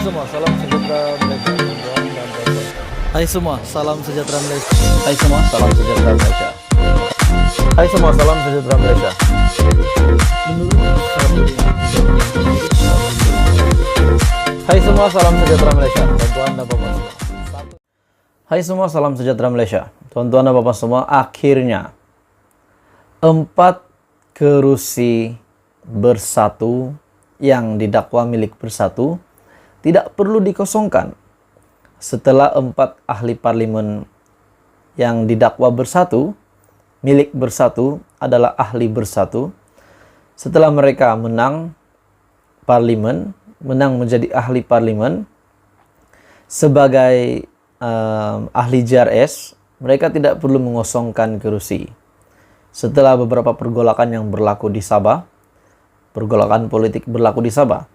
semua, salam sejahtera Malaysia. Hai semua, salam sejahtera Malaysia. Hai semua, salam sejahtera Malaysia. Hai semua, salam sejahtera Malaysia. Hai semua, salam sejahtera Malaysia. Tuan-tuan dan Bapak semua. Hai semua, salam sejahtera Malaysia. Tuan-tuan dan Bapak semua, akhirnya 4 kerusi Bersatu yang didakwa milik Bersatu tidak perlu dikosongkan setelah 4 ahli parlimen yang didakwa Bersatu milik Bersatu adalah ahli Bersatu. Setelah mereka menang parlimen, menang menjadi ahli parlimen sebagai ahli JRS, mereka tidak perlu mengosongkan kerusi. Setelah beberapa pergolakan yang berlaku di Sabah, pergolakan politik berlaku di Sabah,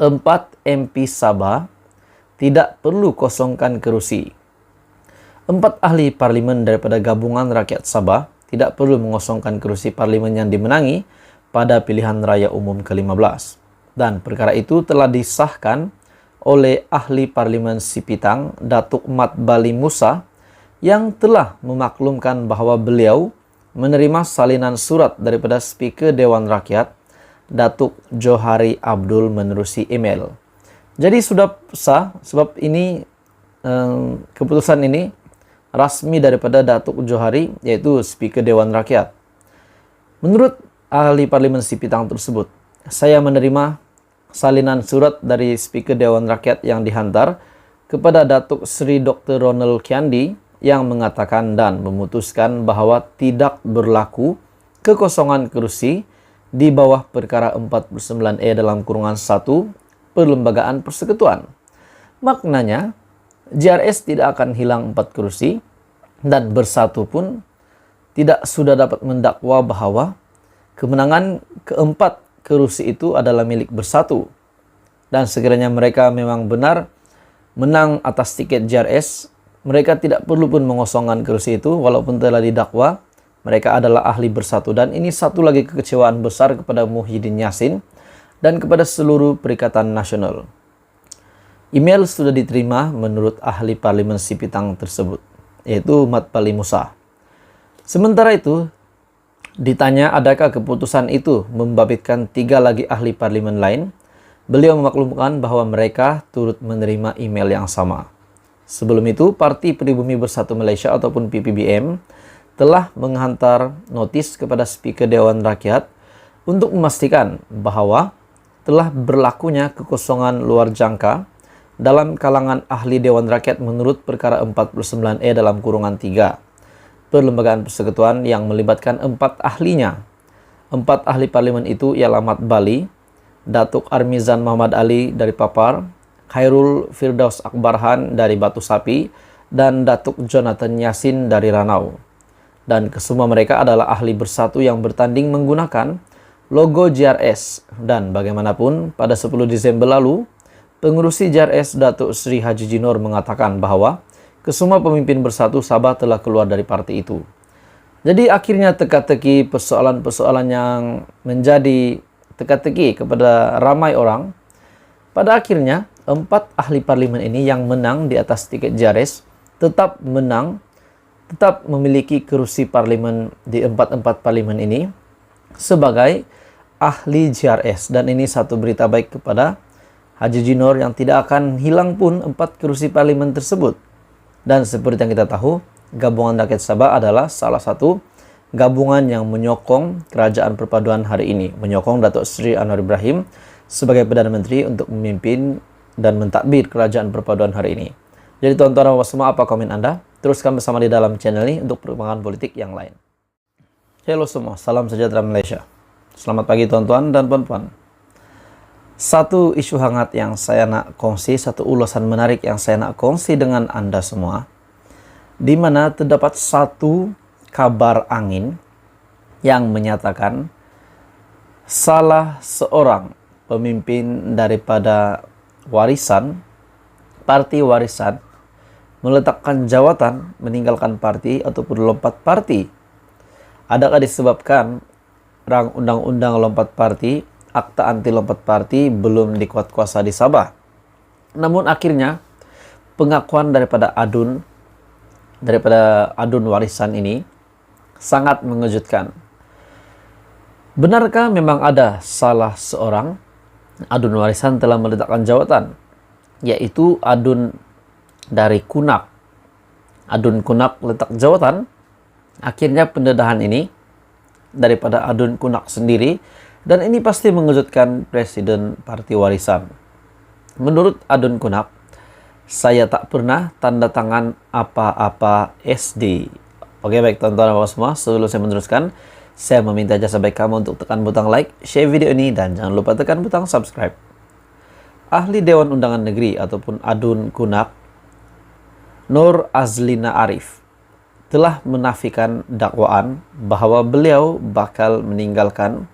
4 MP Sabah tidak perlu kosongkan kerusi. 4 ahli parlimen daripada Gabungan Rakyat Sabah tidak perlu mengosongkan kerusi parlimen yang dimenangi pada pilihan raya umum ke-15. Dan perkara itu telah disahkan oleh ahli parlimen Sipitang, Datuk Mat Bali Musa, yang telah memaklumkan bahawa beliau menerima salinan surat daripada Speaker Dewan Rakyat, Datuk Johari Abdul menerusi email. Jadi sudah sah, sebab ini keputusan ini rasmi daripada Datuk Johari, yaitu Speaker Dewan Rakyat. Menurut ahli parlimen Sipitang tersebut, saya menerima salinan surat dari Speaker Dewan Rakyat yang dihantar kepada Datuk Seri Dr. Ronald Kiandi yang mengatakan dan memutuskan bahawa tidak berlaku kekosongan kerusi di bawah perkara 49E dalam kurungan 1 Perlembagaan Persekutuan. Maknanya, JRS tidak akan hilang 4 kerusi dan Bersatu pun tidak sudah dapat mendakwa bahawa kemenangan keempat kerusi itu adalah milik Bersatu. Dan sekiranya mereka memang benar menang atas tiket JRS, mereka tidak perlu pun mengosongkan kerusi itu walaupun telah didakwa mereka adalah ahli Bersatu. Dan ini satu lagi kekecewaan besar kepada Muhyiddin Yassin dan kepada seluruh Perikatan Nasional. Email sudah diterima menurut ahli parlimen Sipitang tersebut, yaitu Mat Bali Musa. Sementara itu, ditanya adakah keputusan itu membabitkan 3 lagi ahli parlimen lain, beliau memaklumkan bahwa mereka turut menerima email yang sama. Sebelum itu, Parti Pribumi Bersatu Malaysia ataupun PPBM telah menghantar notis kepada Speaker Dewan Rakyat untuk memastikan bahawa telah berlakunya kekosongan luar jangka dalam kalangan ahli Dewan Rakyat menurut perkara 49E dalam kurungan 3 Perlembagaan Persekutuan yang melibatkan 4 ahlinya. 4 ahli parlimen itu ialah Mat Bali, Datuk Armizan Muhammad Ali dari Papar, Khairul Firdaus Akbarhan dari Batu Sapi, dan Datuk Jonathan Yassin dari Ranau. Dan kesemua mereka adalah ahli Bersatu yang bertanding menggunakan logo JRS. Dan bagaimanapun, pada 10 Disember lalu, pengurusi JRS Datuk Seri Haji Jinor mengatakan bahawa kesemua pemimpin Bersatu Sabah telah keluar dari parti itu. Jadi akhirnya teka-teki persoalan-persoalan yang menjadi teka-teki kepada ramai orang, pada akhirnya 4 ahli parlimen ini yang menang di atas tiket JRS tetap menang, tetap memiliki kerusi parlimen di 4 parlimen ini sebagai ahli JRS. Dan ini satu berita baik kepada Haji Jinor yang tidak akan hilang pun 4 kerusi parlimen tersebut. Dan seperti yang kita tahu, Gabungan Rakyat Sabah adalah salah satu gabungan yang menyokong Kerajaan Perpaduan hari ini, menyokong Datuk Seri Anwar Ibrahim sebagai Perdana Menteri untuk memimpin dan mentadbir Kerajaan Perpaduan hari ini. Jadi tuan-tuan dan Bapak semua, apa komen Anda? Teruskan bersama di dalam channel ini untuk perkembangan politik yang lain. Halo semua, salam sejahtera Malaysia. Selamat pagi tuan-tuan dan puan-puan. Satu isu hangat yang saya nak kongsi, satu ulasan menarik yang saya nak kongsi dengan Anda semua, di mana terdapat satu kabar angin yang menyatakan salah seorang pemimpin daripada Parti Warisan meletakkan jawatan, meninggalkan parti ataupun lompat parti. Adakah disebabkan rang undang-undang lompat parti, akta anti lompat parti belum dikuatkuasa di Sabah? Namun akhirnya pengakuan daripada adun warisan ini sangat mengejutkan. Benarkah memang ada salah seorang adun warisan telah meletakkan jawatan, yaitu adun dari Kunak. Adun Kunak letak jawatan. Akhirnya pendedahan ini daripada adun Kunak sendiri, dan ini pasti mengejutkan Presiden Parti Warisan. Menurut adun Kunak, saya tak pernah tanda tangan apa-apa SD. Oke, baik teman-teman dan semua, sebelum saya meneruskan, saya meminta jasa baik kamu untuk tekan butang like, share video ini, dan jangan lupa tekan butang subscribe. Ahli Dewan Undangan Negeri ataupun adun Kunak, Nur Azlina Arif, telah menafikan dakwaan bahwa beliau bakal meninggalkan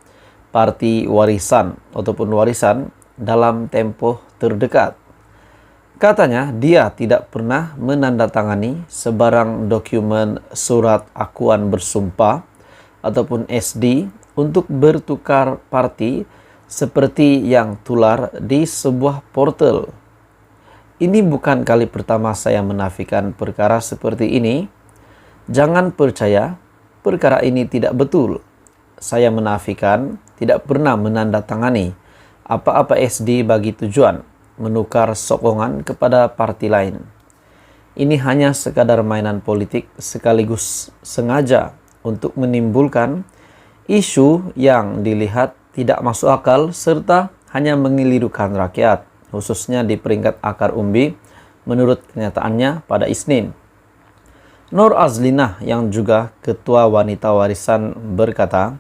Parti Warisan ataupun warisan dalam tempoh terdekat. Katanya dia tidak pernah menandatangani sebarang dokumen surat akuan bersumpah ataupun SD untuk bertukar parti seperti yang tular di sebuah portal. Ini bukan kali pertama saya menafikan perkara seperti ini. Jangan percaya, perkara ini tidak betul. Saya menafikan tidak pernah menandatangani apa-apa SD bagi tujuan menukar sokongan kepada parti lain. Ini hanya sekadar mainan politik sekaligus sengaja untuk menimbulkan isu yang dilihat tidak masuk akal serta hanya mengelirukan rakyat, khususnya di peringkat akar umbi menurut kenyataannya pada Isnin. Nur Azlina yang juga Ketua Wanita Warisan berkata,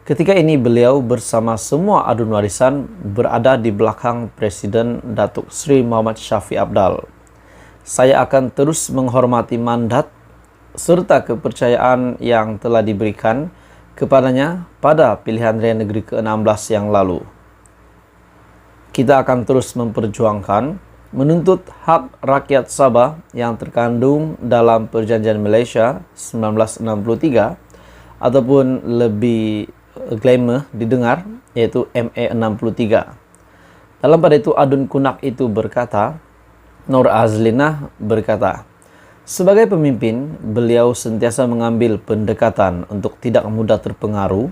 ketika ini beliau bersama semua adun warisan berada di belakang Presiden Datuk Sri Muhammad Shafie Apdal. Saya akan terus menghormati mandat serta kepercayaan yang telah diberikan kepadanya pada pilihan raya negeri ke-16 yang lalu. Kita akan terus memperjuangkan menuntut hak rakyat Sabah yang terkandung dalam Perjanjian Malaysia 1963 ataupun lebih glamour didengar yaitu MA 63. Dalam pada itu adun Kunak itu berkata, Nur Azlina berkata, sebagai pemimpin beliau sentiasa mengambil pendekatan untuk tidak mudah terpengaruh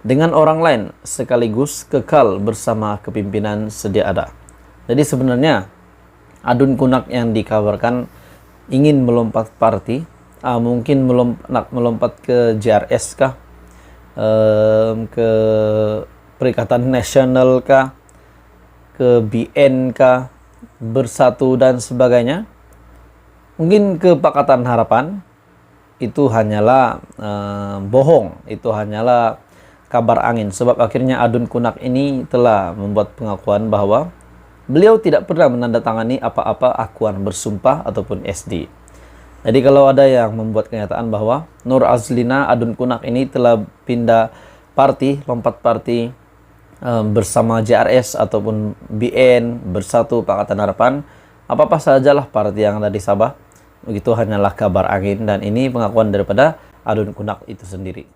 dengan orang lain sekaligus kekal bersama kepimpinan sedia ada. Jadi sebenarnya adun Kunak yang dikabarkan ingin melompat parti, mungkin melompat ke JRS kah, ke Perikatan Nasional kah, ke BN kah, Bersatu dan sebagainya. Mungkin ke Pakatan Harapan, itu hanyalah bohong, itu hanyalah kabar angin. Sebab akhirnya adun Kunak ini telah membuat pengakuan bahwa beliau tidak pernah menandatangani apa-apa akuan bersumpah ataupun SD. Jadi kalau ada yang membuat kenyataan bahwa Nur Azlina adun Kunak ini telah pindah parti, lompat parti bersama JRS ataupun BN, Bersatu, Pakatan Harapan, apa-apa sajalah parti yang ada di Sabah, begitu hanyalah kabar angin, dan ini pengakuan daripada adun Kunak itu sendiri.